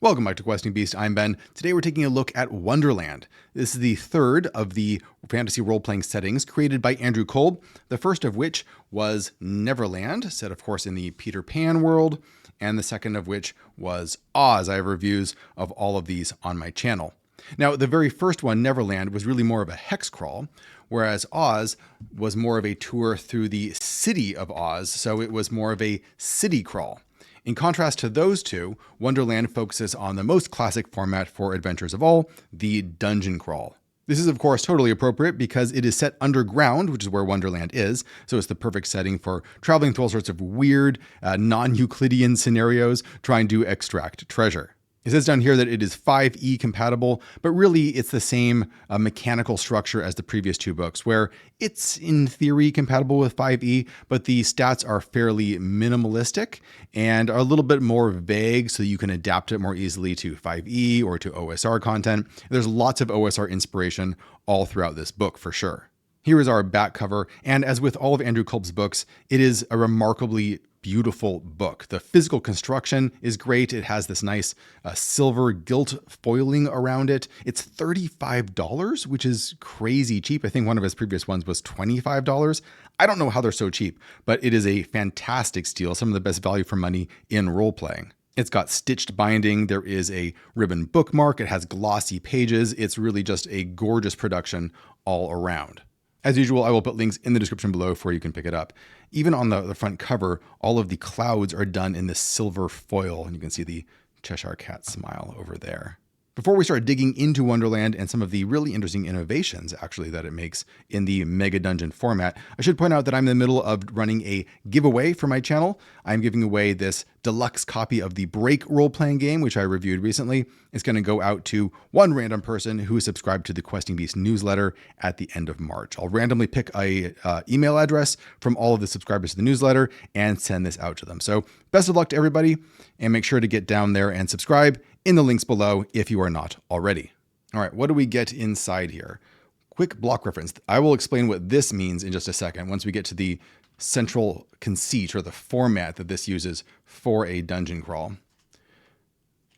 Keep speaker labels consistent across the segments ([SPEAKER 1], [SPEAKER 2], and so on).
[SPEAKER 1] Welcome back to Questing Beast. I'm Ben. Today we're taking a look at Wonderland. This is the third of the fantasy role-playing settings created by Andrew Kolb, the first of which was Neverland, set of course in the Peter Pan world, and the second of which was Oz. I have reviews of all of these on my channel. Now, the very first one, Neverland, was really more of a hex crawl, whereas Oz was more of a tour through the city of Oz, so it was more of a city crawl. In contrast to those two, Wonderland focuses on the most classic format for adventures of all, the dungeon crawl. This is of course totally appropriate because it is set underground, which is where Wonderland is, so it's the perfect setting for traveling through all sorts of weird, non-Euclidean scenarios trying to extract treasure. It says down here that it is 5e compatible, but really it's the same mechanical structure as the previous two books, where it's in theory compatible with 5e, but the stats are fairly minimalistic and are a little bit more vague, so you can adapt it more easily to 5e or to OSR content. There's lots of OSR inspiration all throughout this book for sure. Here is our back cover, and as with all of Andrew Kolb's books, it is a remarkably beautiful book. The physical construction is great. It has this nice silver gilt foiling around it. It's $35, which is crazy cheap. I think one of his previous ones was $25. I don't know how they're so cheap, but it is a fantastic steal, some of the best value for money in role-playing. It's got stitched binding. There is a ribbon bookmark. It has glossy pages. It's really just a gorgeous production all around. As usual, I will put links in the description below for you can pick it up. Even on the front cover, all of the clouds are done in this silver foil, and you can see the Cheshire Cat smile over there. Before we start digging into Wonderland and some of the really interesting innovations actually that it makes in the megadungeon format, I should point out that I'm in the middle of running a giveaway for my channel. I'm giving away this deluxe copy of the Break role-playing game, which I reviewed recently. It's going to go out to one random person who is subscribed to the Questing Beast newsletter at the end of March. I'll randomly pick a email address from all of the subscribers to the newsletter and send this out to them. So best of luck to everybody, and make sure to get down there and subscribe in the links below if you are not already. All right, what do we get inside here? Quick block reference. I will explain what this means in just a second once we get to the central conceit or the format that this uses for a dungeon crawl.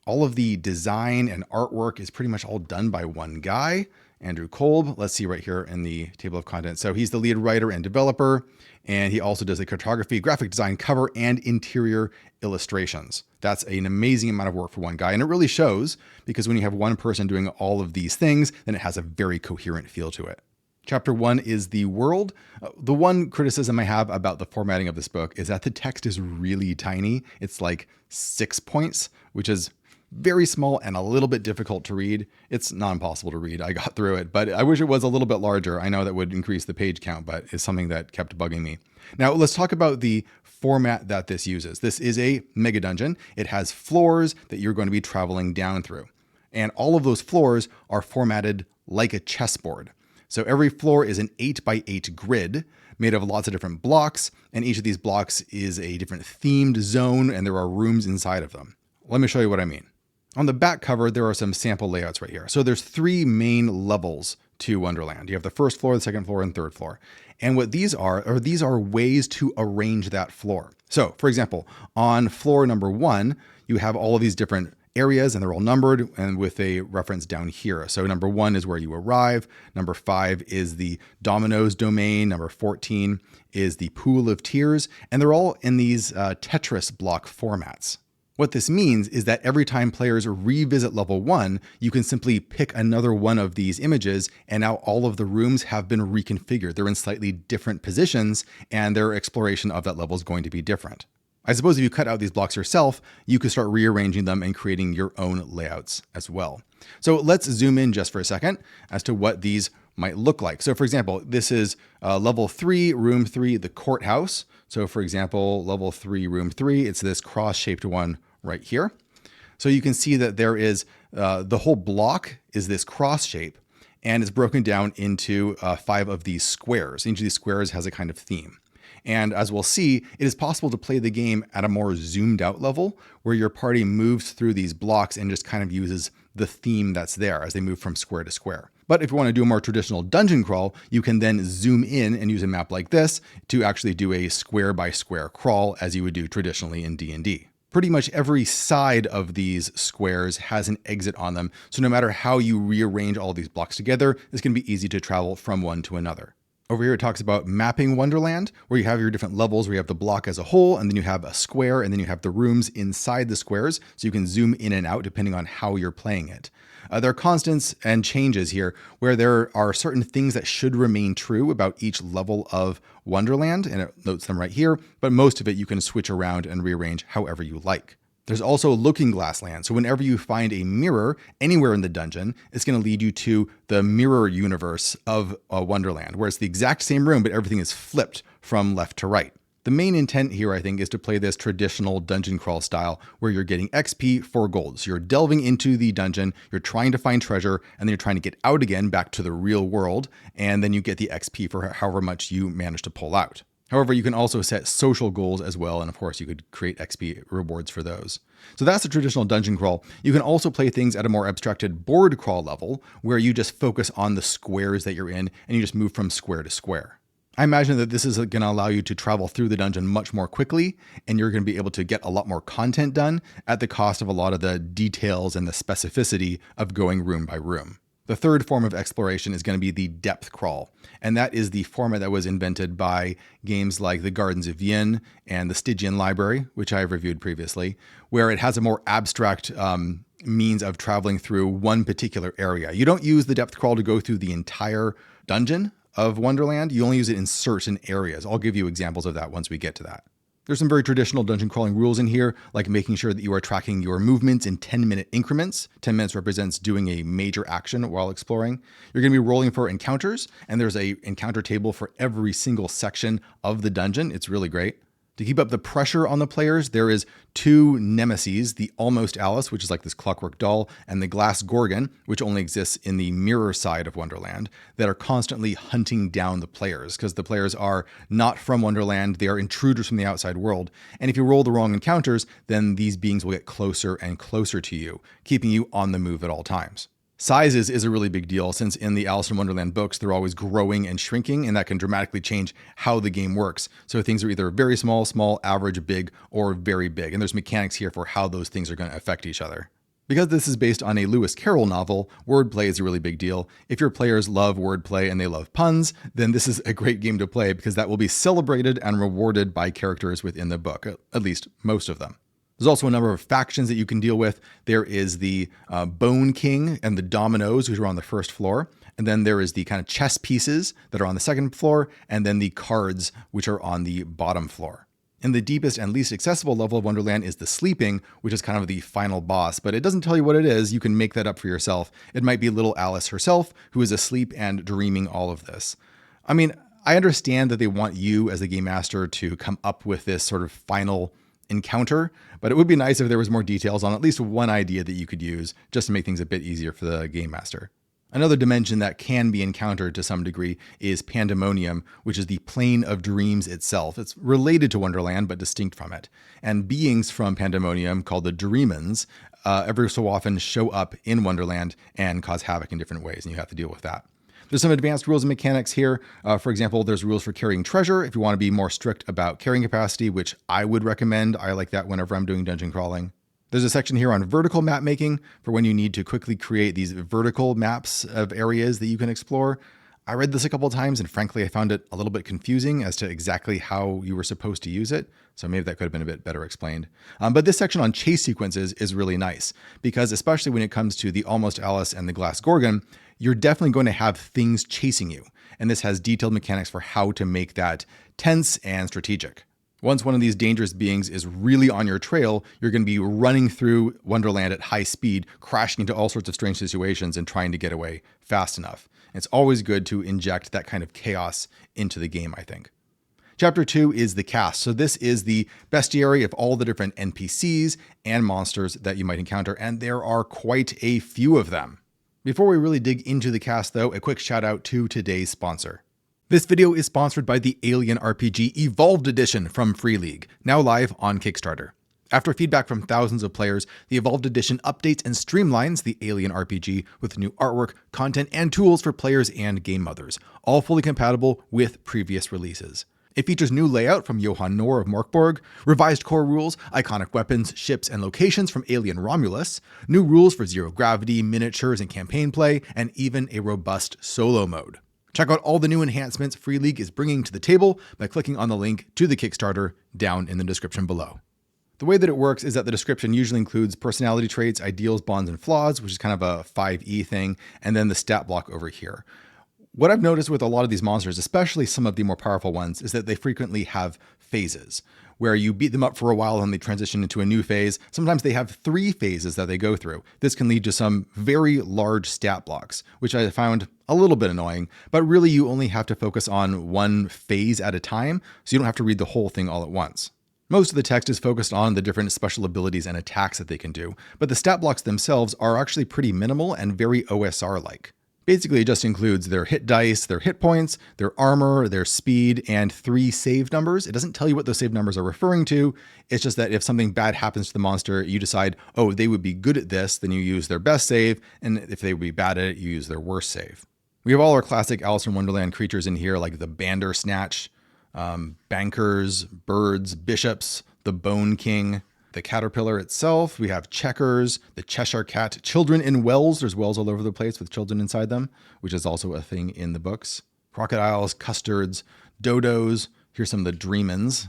[SPEAKER 1] All of the design and artwork is pretty much all done by one guy, Andrew Kolb. Let's see right here in the table of contents. So he's the lead writer and developer, and he also does the cartography, graphic design, cover, and interior illustrations. That's an amazing amount of work for one guy, and it really shows because when you have one person doing all of these things, then it has a very coherent feel to it. Chapter 1 is the world. The one criticism I have about the formatting of this book is that the text is really tiny. It's like 6 points, which is very small and a little bit difficult to read. It's not impossible to read. I got through it, but I wish it was a little bit larger. I know that would increase the page count, but it's something that kept bugging me. Now let's talk about the format that this uses. This is a mega dungeon. It has floors that you're going to be traveling down through. And all of those floors are formatted like a chessboard. So every floor is an 8x8 grid made of lots of different blocks, and each of these blocks is a different themed zone, and there are rooms inside of them. Let me show you what I mean. On the back cover, there are some sample layouts right here. So there's 3 main levels to Wonderland. You have the first floor, the second floor, and third floor. And what these are ways to arrange that floor. So for example, on floor number 1, you have all of these different areas and they're all numbered and with a reference down here. So number 1 is where you arrive. Number 5 is the dominoes domain. Number 14 is the pool of tears. And they're all in these Tetris block formats. What this means is that every time players revisit level 1, you can simply pick another one of these images, and now all of the rooms have been reconfigured. They're in slightly different positions, and their exploration of that level is going to be different. I suppose if you cut out these blocks yourself, you could start rearranging them and creating your own layouts as well. So let's zoom in just for a second as to what these might look like. So for example, this is level 3, room 3, the courthouse. So for example, level 3, room 3, it's this cross-shaped one right here. So you can see that there is the whole block is this cross shape, and it's broken down into 5 of these squares. Each of these squares has a kind of theme. And as we'll see, it is possible to play the game at a more zoomed out level where your party moves through these blocks and just kind of uses the theme that's there as they move from square to square. But if you want to do a more traditional dungeon crawl, you can then zoom in and use a map like this to actually do a square by square crawl as you would do traditionally in D&D. Pretty much every side of these squares has an exit on them, so no matter how you rearrange all these blocks together, it's going to be easy to travel from one to another. Over here it talks about mapping Wonderland, where you have your different levels, where you have the block as a whole, and then you have a square, and then you have the rooms inside the squares, so you can zoom in and out depending on how you're playing it. There are constants and changes here, where there are certain things that should remain true about each level of Wonderland, and it notes them right here, but most of it you can switch around and rearrange however you like. There's also looking glass land, so whenever you find a mirror anywhere in the dungeon, it's going to lead you to the mirror universe of Wonderland, where it's the exact same room, but everything is flipped from left to right. The main intent here, I think, is to play this traditional dungeon crawl style where you're getting XP for gold. So you're delving into the dungeon, you're trying to find treasure, and then you're trying to get out again back to the real world, and then you get the XP for however much you manage to pull out. However, you can also set social goals as well, and of course you could create XP rewards for those. So that's the traditional dungeon crawl. You can also play things at a more abstracted board crawl level, where you just focus on the squares that you're in, and you just move from square to square. I imagine that this is going to allow you to travel through the dungeon much more quickly, and you're going to be able to get a lot more content done at the cost of a lot of the details and the specificity of going room by room. The third form of exploration is going to be the depth crawl, and that is the format that was invented by games like the Gardens of Yin and the Stygian Library, which I have reviewed previously, where it has a more abstract means of traveling through one particular area. You don't use the depth crawl to go through the entire dungeon of Wonderland. You only use it in certain areas. I'll give you examples of that once we get to that. There's some very traditional dungeon crawling rules in here, like making sure that you are tracking your movements in 10-minute increments. 10 minutes represents doing a major action while exploring. You're going to be rolling for encounters, and there's a encounter table for every single section of the dungeon. It's really great. To keep up the pressure on the players, there is two nemeses, the Almost Alice, which is like this clockwork doll, and the Glass Gorgon, which only exists in the mirror side of Wonderland, that are constantly hunting down the players, because the players are not from Wonderland, they are intruders from the outside world, and if you roll the wrong encounters, then these beings will get closer and closer to you, keeping you on the move at all times. Sizes is a really big deal, since in the Alice in Wonderland books, they're always growing and shrinking, and that can dramatically change how the game works. So things are either very small, average, big, or very big. And there's mechanics here for how those things are going to affect each other. Because this is based on a Lewis Carroll novel, wordplay is a really big deal. If your players love wordplay and they love puns, then this is a great game to play, because that will be celebrated and rewarded by characters within the book, at least most of them. There's also a number of factions that you can deal with. There is the Bone King and the Dominoes, which are on the first floor. And then there is the kind of chess pieces that are on the second floor, and then the cards, which are on the bottom floor. And the deepest and least accessible level of Wonderland is the Sleeping, which is kind of the final boss, but it doesn't tell you what it is. You can make that up for yourself. It might be little Alice herself, who is asleep and dreaming all of this. I mean, I understand that they want you as the game master to come up with this sort of final encounter, but it would be nice if there was more details on at least one idea that you could use just to make things a bit easier for the game master. Another dimension that can be encountered to some degree is Pandemonium, which is the plane of dreams itself. It's related to Wonderland, but distinct from it. And beings from Pandemonium, called the Dreamons, every so often show up in Wonderland and cause havoc in different ways, and you have to deal with that. There's some advanced rules and mechanics here. For example, there's rules for carrying treasure if you want to be more strict about carrying capacity, which I would recommend. I like that whenever I'm doing dungeon crawling. There's a section here on vertical map making for when you need to quickly create these vertical maps of areas that you can explore. I read this a couple of times, and frankly, I found it a little bit confusing as to exactly how you were supposed to use it. So maybe that could have been a bit better explained. But this section on chase sequences is really nice, because especially when it comes to the Almost Alice and the Glass Gorgon, you're definitely going to have things chasing you. And this has detailed mechanics for how to make that tense and strategic. Once one of these dangerous beings is really on your trail, you're going to be running through Wonderland at high speed, crashing into all sorts of strange situations and trying to get away fast enough. It's always good to inject that kind of chaos into the game, I think. Chapter 2 is the cast. So this is the bestiary of all the different NPCs and monsters that you might encounter, and there are quite a few of them. Before we really dig into the cast though, a quick shout out to today's sponsor. This video is sponsored by the Alien RPG Evolved Edition from Free League, now live on Kickstarter. After feedback from thousands of players, the Evolved Edition updates and streamlines the Alien RPG with new artwork, content, and tools for players and game mothers, all fully compatible with previous releases. It features new layout from Johan Nohr of Morkborg, revised core rules, iconic weapons, ships, and locations from Alien Romulus, new rules for zero gravity, miniatures, and campaign play, and even a robust solo mode. Check out all the new enhancements Free League is bringing to the table by clicking on the link to the Kickstarter down in the description below. The way that it works is that the description usually includes personality traits, ideals, bonds, and flaws, which is kind of a 5e thing, and then the stat block over here. What I've noticed with a lot of these monsters, especially some of the more powerful ones, is that they frequently have phases, where you beat them up for a while and they transition into a new phase. Sometimes they have 3 phases that they go through. This can lead to some very large stat blocks, which I found a little bit annoying, but really you only have to focus on one phase at a time, so you don't have to read the whole thing all at once. Most of the text is focused on the different special abilities and attacks that they can do, but the stat blocks themselves are actually pretty minimal and very OSR-like. Basically, it just includes their hit dice, their hit points, their armor, their speed, and 3 save numbers. It doesn't tell you what those save numbers are referring to. It's just that if something bad happens to the monster, you decide, oh, they would be good at this, then you use their best save, and if they would be bad at it, you use their worst save. We have all our classic Alice in Wonderland creatures in here, like the Bandersnatch, bankers, birds, bishops, the Bone King, the caterpillar itself. We have checkers, the Cheshire cat, children in wells. There's wells all over the place with children inside them, which is also a thing in the books. Crocodiles, custards, dodos. Here's some of the dreamins,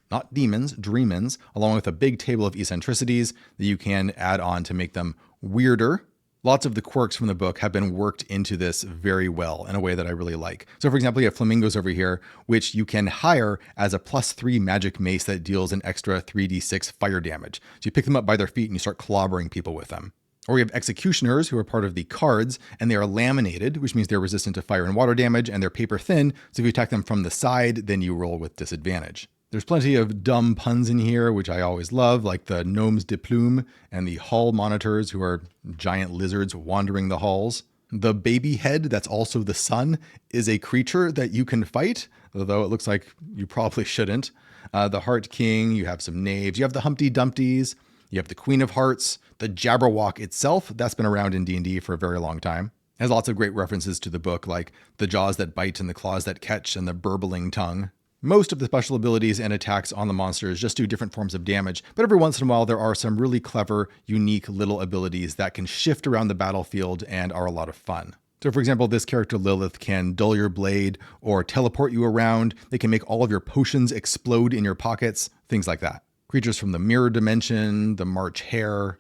[SPEAKER 1] not demons, dreamins, along with a big table of eccentricities that you can add on to make them weirder. Lots of the quirks from the book have been worked into this very well in a way that I really like. So for example, you have flamingos over here, which you can hire as a +3 magic mace that deals an extra 3d6 fire damage. So you pick them up by their feet and you start clobbering people with them. Or we have executioners who are part of the cards, and they are laminated, which means they're resistant to fire and water damage, and they're paper thin. So if you attack them from the side, then you roll with disadvantage. There's plenty of dumb puns in here, which I always love, like the gnomes de plume and the hall monitors, who are giant lizards wandering the halls. The baby head, that's also the sun, is a creature that you can fight, although it looks like you probably shouldn't. The Heart King, you have some knaves, you have the Humpty Dumpties, you have the Queen of Hearts, the Jabberwock itself, that's been around in D&D for a very long time. It has lots of great references to the book, like the jaws that bite and the claws that catch and the burbling tongue. Most of the special abilities and attacks on the monsters just do different forms of damage, but every once in a while there are some really clever, unique little abilities that can shift around the battlefield and are a lot of fun. So for example, this character Lilith can dull your blade or teleport you around. They can make all of your potions explode in your pockets, things like that. Creatures from the mirror dimension, the March Hare,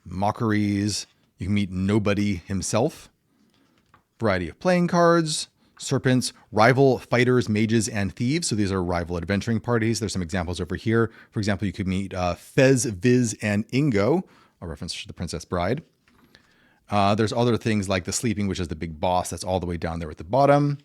[SPEAKER 1] mockeries. You can meet Nobody himself. Variety of playing cards. Serpents, rival fighters, mages, and thieves. So these are rival adventuring parties. There's some examples over here. For example, you could meet Fez, Viz, and Ingo, a reference to the Princess Bride. There's other things like the Sleeping, which is the big boss that's all the way down there at the bottom.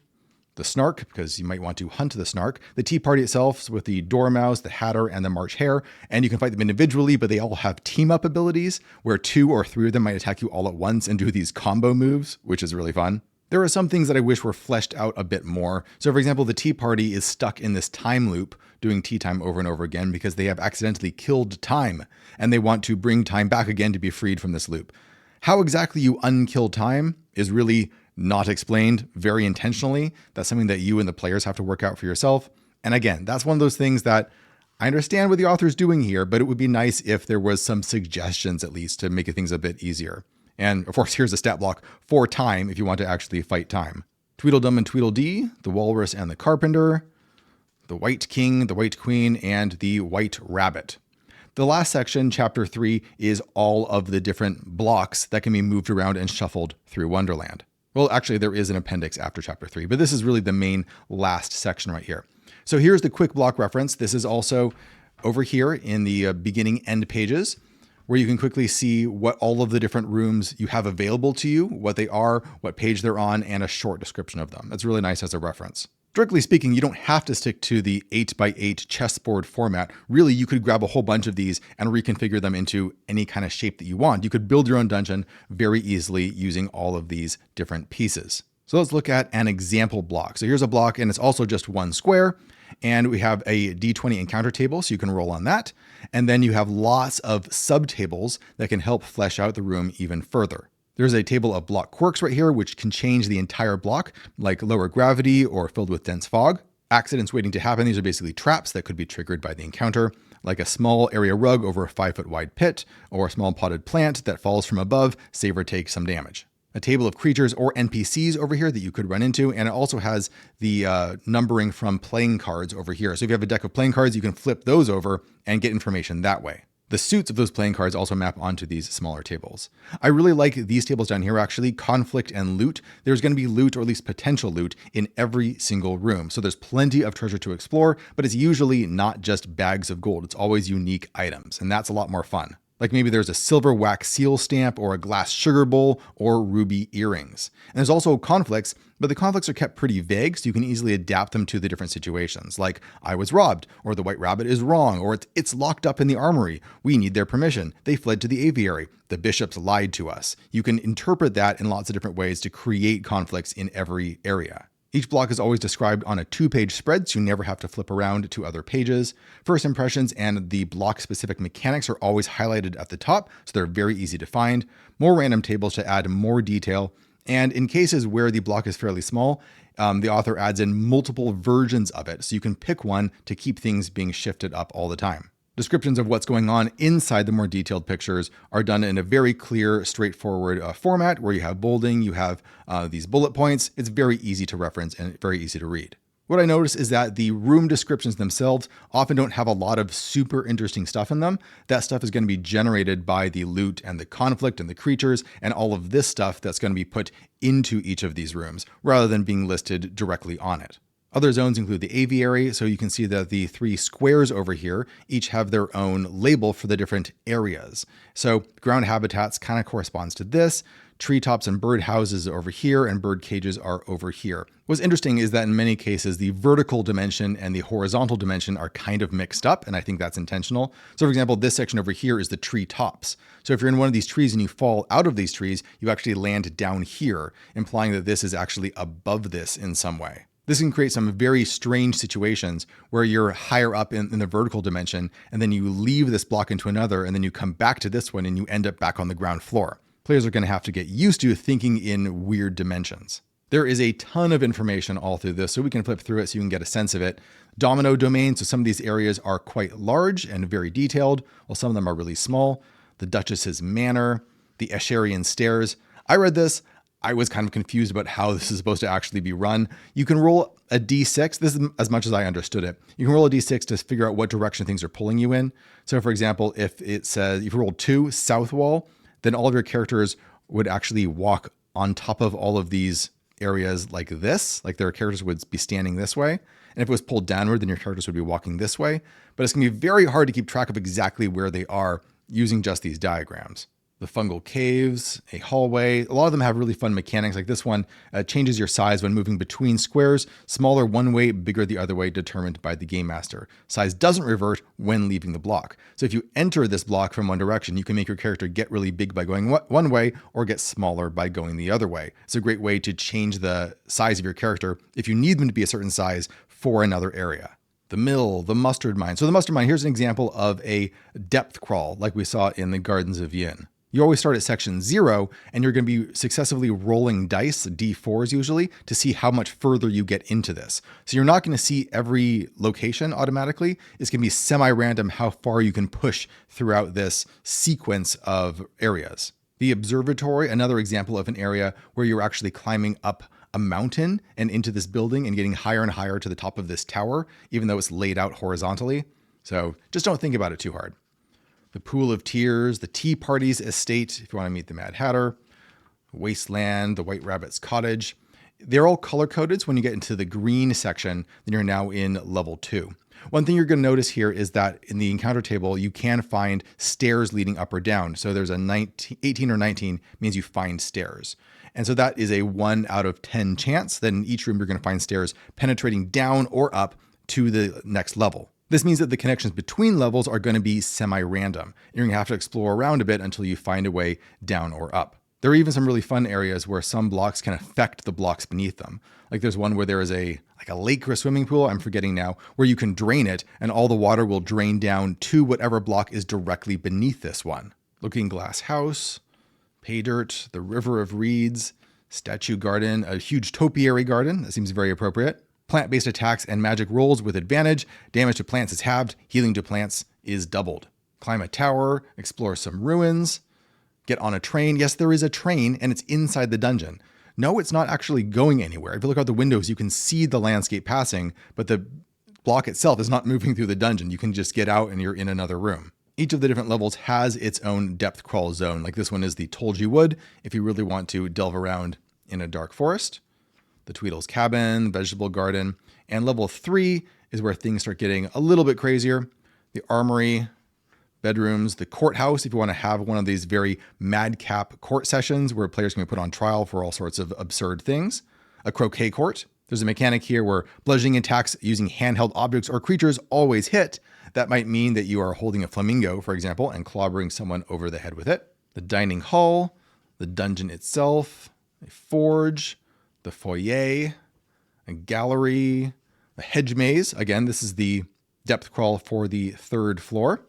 [SPEAKER 1] The Snark, because you might want to hunt the Snark. The Tea Party itself with the Dormouse, the Hatter, and the March Hare. And you can fight them individually, but they all have team-up abilities where 2 or 3 of them might attack you all at once and do these combo moves, which is really fun. There are some things that I wish were fleshed out a bit more. So for example, the Tea Party is stuck in this time loop, doing tea time over and over again because they have accidentally killed time, and they want to bring time back again to be freed from this loop. How exactly you unkill time is really not explained very intentionally. That's something that you and the players have to work out for yourself. And again, that's one of those things that I understand what the author's doing here, but it would be nice if there was some suggestions at least to make things a bit easier. And of course, here's a stat block for time if you want to actually fight time. Tweedledum and Tweedledee, the Walrus and the Carpenter, the White King, the White Queen, and the White Rabbit. The last section, chapter 3, is all of the different blocks that can be moved around and shuffled through Wonderland. Well, actually, there is an appendix after chapter 3, but this is really the main last section right here. So here's the quick block reference. This is also over here in the beginning end pages, where you can quickly see what all of the different rooms you have available to you, what they are, what page they're on, and a short description of them. That's really nice as a reference. Strictly speaking, you don't have to stick to the 8x8 chessboard format. Really, you could grab a whole bunch of these and reconfigure them into any kind of shape that you want. You could build your own dungeon very easily using all of these different pieces. So let's look at an example block. So here's a block, and it's also just one square. And we have a D20 encounter table, so you can roll on that. And then you have lots of subtables that can help flesh out the room even further. There's a table of block quirks right here, which can change the entire block, like lower gravity or filled with dense fog. Accidents waiting to happen. These are basically traps that could be triggered by the encounter, like a small area rug over a 5-foot wide pit, or a small potted plant that falls from above, save or take some damage. A table of creatures or NPCs over here that you could run into, and it also has the numbering from playing cards over here. So if you have a deck of playing cards, you can flip those over and get information that way. The suits of those playing cards also map onto these smaller tables. I really like these tables down here, actually, conflict and loot. There's going to be loot, or at least potential loot, in every single room. So there's plenty of treasure to explore, but it's usually not just bags of gold. It's always unique items, and that's a lot more fun. Like maybe there's a silver wax seal stamp, or a glass sugar bowl, or ruby earrings. And there's also conflicts, but the conflicts are kept pretty vague, so you can easily adapt them to the different situations. Like, I was robbed, or the white rabbit is wrong, or it's locked up in the armory. We need their permission. They fled to the aviary. The bishops lied to us. You can interpret that in lots of different ways to create conflicts in every area. Each block is always described on a 2-page spread, so you never have to flip around to other pages. First impressions and the block-specific mechanics are always highlighted at the top, so they're very easy to find. More random tables to add more detail. And in cases where the block is fairly small, the author adds in multiple versions of it, so you can pick one to keep things being shifted up all the time. Descriptions of what's going on inside the more detailed pictures are done in a very clear, straightforward format where you have bolding, you have these bullet points. It's very easy to reference and very easy to read. What I notice is that the room descriptions themselves often don't have a lot of super interesting stuff in them. That stuff is going to be generated by the loot and the conflict and the creatures and all of this stuff that's going to be put into each of these rooms rather than being listed directly on it. Other zones include the aviary, so you can see that the 3 squares over here each have their own label for the different areas. So ground habitats kind of corresponds to this. Treetops and bird houses are over here, and bird cages are over here. What's interesting is that in many cases, the vertical dimension and the horizontal dimension are kind of mixed up, and I think that's intentional. So for example, this section over here is the tree tops. So if you're in one of these trees and you fall out of these trees, you actually land down here, implying that this is actually above this in some way. This can create some very strange situations where you're higher up in the vertical dimension, and then you leave this block into another, and then you come back to this one and you end up back on the ground floor. Players are going to have to get used to thinking in weird dimensions. There is a ton of information all through this, so we can flip through it so you can get a sense of it. Domino domain, so some of these areas are quite large and very detailed, while some of them are really small. The Duchess's Manor, the Escherian Stairs. I read this. I was kind of confused about how this is supposed to actually be run. You can roll a d6. This is as much as I understood it. You can roll a d6 to figure out what direction things are pulling you in. So for example, if it says, if you roll 2 south wall, then all of your characters would actually walk on top of all of these areas like this, like their characters would be standing this way. And if it was pulled downward, then your characters would be walking this way. But it's going to be very hard to keep track of exactly where they are using just these diagrams. The fungal caves, a hallway. A lot of them have really fun mechanics. Like this one changes your size when moving between squares. Smaller one way, bigger the other way, determined by the game master. Size doesn't revert when leaving the block. So if you enter this block from one direction, you can make your character get really big by going one way or get smaller by going the other way. It's a great way to change the size of your character if you need them to be a certain size for another area. The mill, the mustard mine. So the mustard mine, here's an example of a depth crawl like we saw in the Gardens of Yin. You always start at section 0, and you're going to be successively rolling dice, d4s usually, to see how much further you get into this. So you're not going to see every location automatically. It's going to be semi-random how far you can push throughout this sequence of areas. The observatory, another example of an area where you're actually climbing up a mountain and into this building and getting higher and higher to the top of this tower, even though it's laid out horizontally. So just don't think about it too hard. The Pool of Tears, the Tea Party's Estate, if you want to meet the Mad Hatter, Wasteland, the White Rabbit's Cottage. They're all color-coded, so when you get into the green section, then you're now in level 2. One thing you're going to notice here is that in the encounter table, you can find stairs leading up or down. So there's a 18 or 19 means you find stairs. And so that is a 1 out of 10 chance that in each room you're going to find stairs penetrating down or up to the next level. This means that the connections between levels are going to be semi-random. You're going to have to explore around a bit until you find a way down or up. There are even some really fun areas where some blocks can affect the blocks beneath them. Like there's one where there is a lake or a swimming pool, I'm forgetting now, where you can drain it and all the water will drain down to whatever block is directly beneath this one. Looking Glass House, Pay Dirt, the River of Reeds, Statue Garden, a huge topiary garden. That seems very appropriate. Plant-based attacks and magic rolls with advantage. Damage to plants is halved. Healing to plants is doubled. Climb a tower. Explore some ruins. Get on a train. Yes, there is a train, and it's inside the dungeon. No, it's not actually going anywhere. If you look out the windows, you can see the landscape passing, but the block itself is not moving through the dungeon. You can just get out and you're in another room. Each of the different levels has its own depth crawl zone. Like this one is the Tulgey Wood, if you really want to delve around in a dark forest. The Tweedle's Cabin, Vegetable Garden, and level 3 is where things start getting a little bit crazier. The Armory, bedrooms, the courthouse, if you want to have one of these very madcap court sessions where players can be put on trial for all sorts of absurd things. A croquet court. There's a mechanic here where bludgeoning attacks using handheld objects or creatures always hit. That might mean that you are holding a flamingo, for example, and clobbering someone over the head with it. The dining hall, the dungeon itself, a forge, the foyer, a gallery, a hedge maze. Again, this is the depth crawl for the 3rd floor.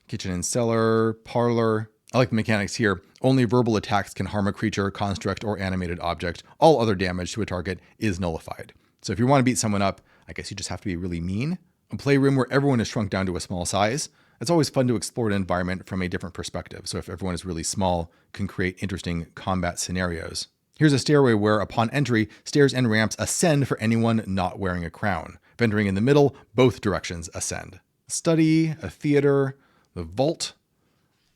[SPEAKER 1] Kitchen and cellar, parlor. I like the mechanics here. Only verbal attacks can harm a creature, construct, or animated object. All other damage to a target is nullified. So if you want to beat someone up, I guess you just have to be really mean. A playroom where everyone is shrunk down to a small size. It's always fun to explore an environment from a different perspective. So if everyone is really small, can create interesting combat scenarios. Here's a stairway where, upon entry, stairs and ramps ascend for anyone not wearing a crown. If entering in the middle, both directions ascend. A study, a theater, the vault,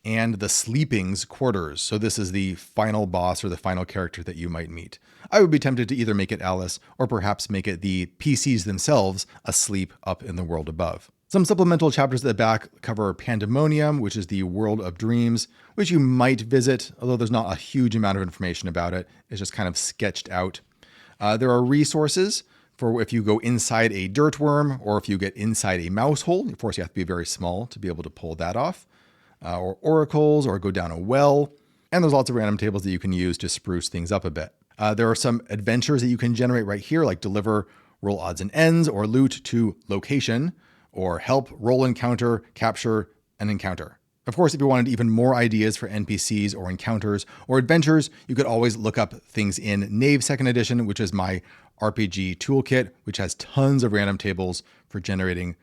[SPEAKER 1] and the Sleeping's quarters. So this is the final boss or the final character that you might meet. I would be tempted to either make it Alice or perhaps make it the PCs themselves asleep up in the world above. Some supplemental chapters at the back cover Pandemonium, which is the world of dreams, which you might visit, although there's not a huge amount of information about it. It's just kind of sketched out. There are resources for if you go inside a dirt worm or if you get inside a mouse hole. Of course, you have to be very small to be able to pull that off. Or oracles, or go down a well. And there's lots of random tables that you can use to spruce things up a bit. There are some adventures that you can generate right here, like deliver, roll odds and ends, or loot to location, or help, roll encounter, capture, an encounter. Of course, if you wanted even more ideas for NPCs or encounters or adventures, you could always look up things in Knave 2nd Edition, which is my RPG toolkit, which has tons of random tables for generating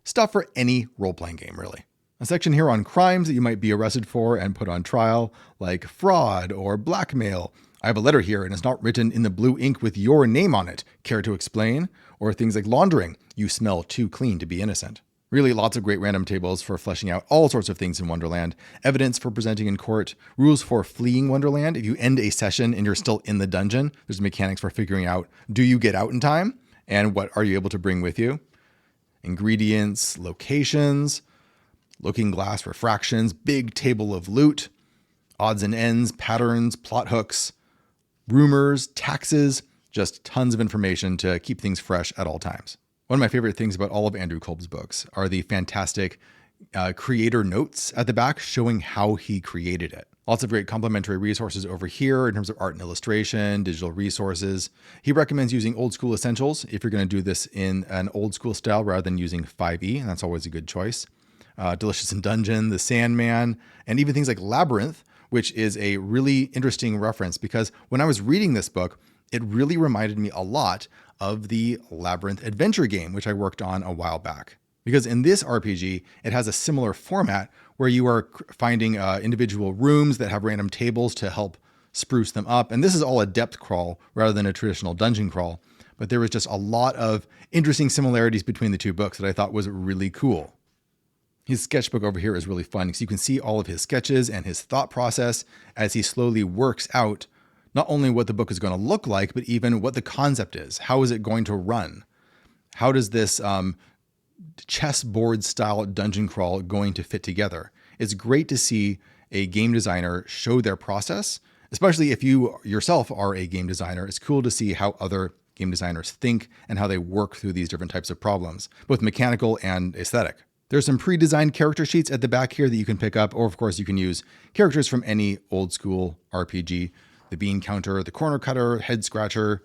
[SPEAKER 1] stuff for any role-playing game, really. A section here on crimes that you might be arrested for and put on trial, like fraud or blackmail. I have a letter here and it's not written in the blue ink with your name on it. Care to explain? Or things like laundering. You smell too clean to be innocent. Really lots of great random tables for fleshing out all sorts of things in Wonderland. Evidence for presenting in court. Rules for fleeing Wonderland. If you end a session and you're still in the dungeon, there's mechanics for figuring out, do you get out in time? And what are you able to bring with you? Ingredients, locations, looking glass refractions, big table of loot, odds and ends, patterns, plot hooks, rumors, taxes, just tons of information to keep things fresh at all times. One of my favorite things about all of Andrew Kolb's books are the fantastic creator notes at the back showing how he created it. Lots of great complementary resources over here in terms of art and illustration, digital resources. He recommends using old school essentials if you're going to do this in an old school style rather than using 5e, and that's always a good choice. Delicious in Dungeon, The Sandman, and even things like Labyrinth, which is a really interesting reference because when I was reading this book, it really reminded me a lot of the Labyrinth adventure game, which I worked on a while back. Because in this RPG, it has a similar format where you are finding individual rooms that have random tables to help spruce them up. And this is all a depth crawl rather than a traditional dungeon crawl. But there was just a lot of interesting similarities between the two books that I thought was really cool. His sketchbook over here is really fun because you can see all of his sketches and his thought process as he slowly works out not only what the book is going to look like, but even what the concept is. How is it going to run? How does this chessboard style dungeon crawl going to fit together? It's great to see a game designer show their process, especially if you yourself are a game designer. It's cool to see how other game designers think and how they work through these different types of problems, both mechanical and aesthetic. There's some pre-designed character sheets at the back here that you can pick up, or of course you can use characters from any old school RPG. The Bean Counter, the Corner Cutter, Head Scratcher,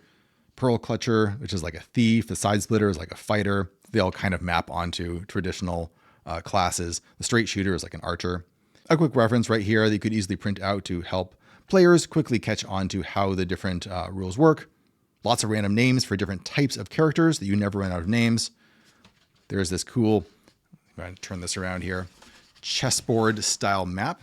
[SPEAKER 1] Pearl Clutcher, which is like a thief, the Side Splitter is like a fighter. They all kind of map onto traditional classes. The Straight Shooter is like an archer. A quick reference right here that you could easily print out to help players quickly catch on to how the different rules work. Lots of random names for different types of characters that you never run out of names. There's this cool, I'm going to turn this around here, chessboard style map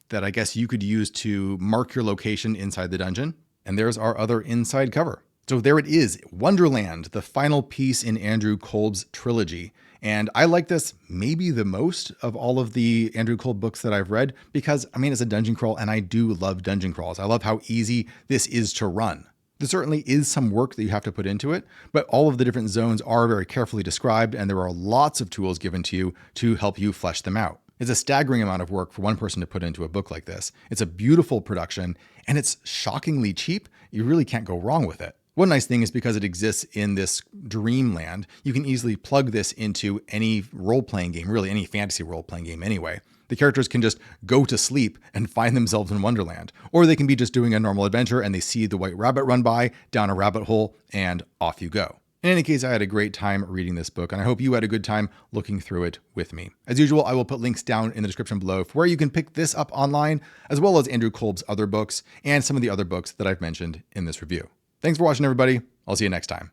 [SPEAKER 1] that I guess you could use to mark your location inside the dungeon. And there's our other inside cover. So there it is, Wonderland, the final piece in Andrew Kolb's trilogy. And I like this maybe the most of all of the Andrew Kolb books that I've read because, I mean, it's a dungeon crawl and I do love dungeon crawls. I love how easy this is to run. There certainly is some work that you have to put into it, but all of the different zones are very carefully described and there are lots of tools given to you to help you flesh them out. It's a staggering amount of work for one person to put into a book like this. It's a beautiful production and it's shockingly cheap. You really can't go wrong with it. One nice thing is because it exists in this dreamland, you can easily plug this into any role-playing game, really any fantasy role-playing game anyway. The characters can just go to sleep and find themselves in Wonderland. Or they can be just doing a normal adventure and they see the white rabbit run by, down a rabbit hole, and off you go. In any case, I had a great time reading this book, and I hope you had a good time looking through it with me. As usual, I will put links down in the description below for where you can pick this up online, as well as Andrew Kolb's other books and some of the other books that I've mentioned in this review. Thanks for watching, everybody. I'll see you next time.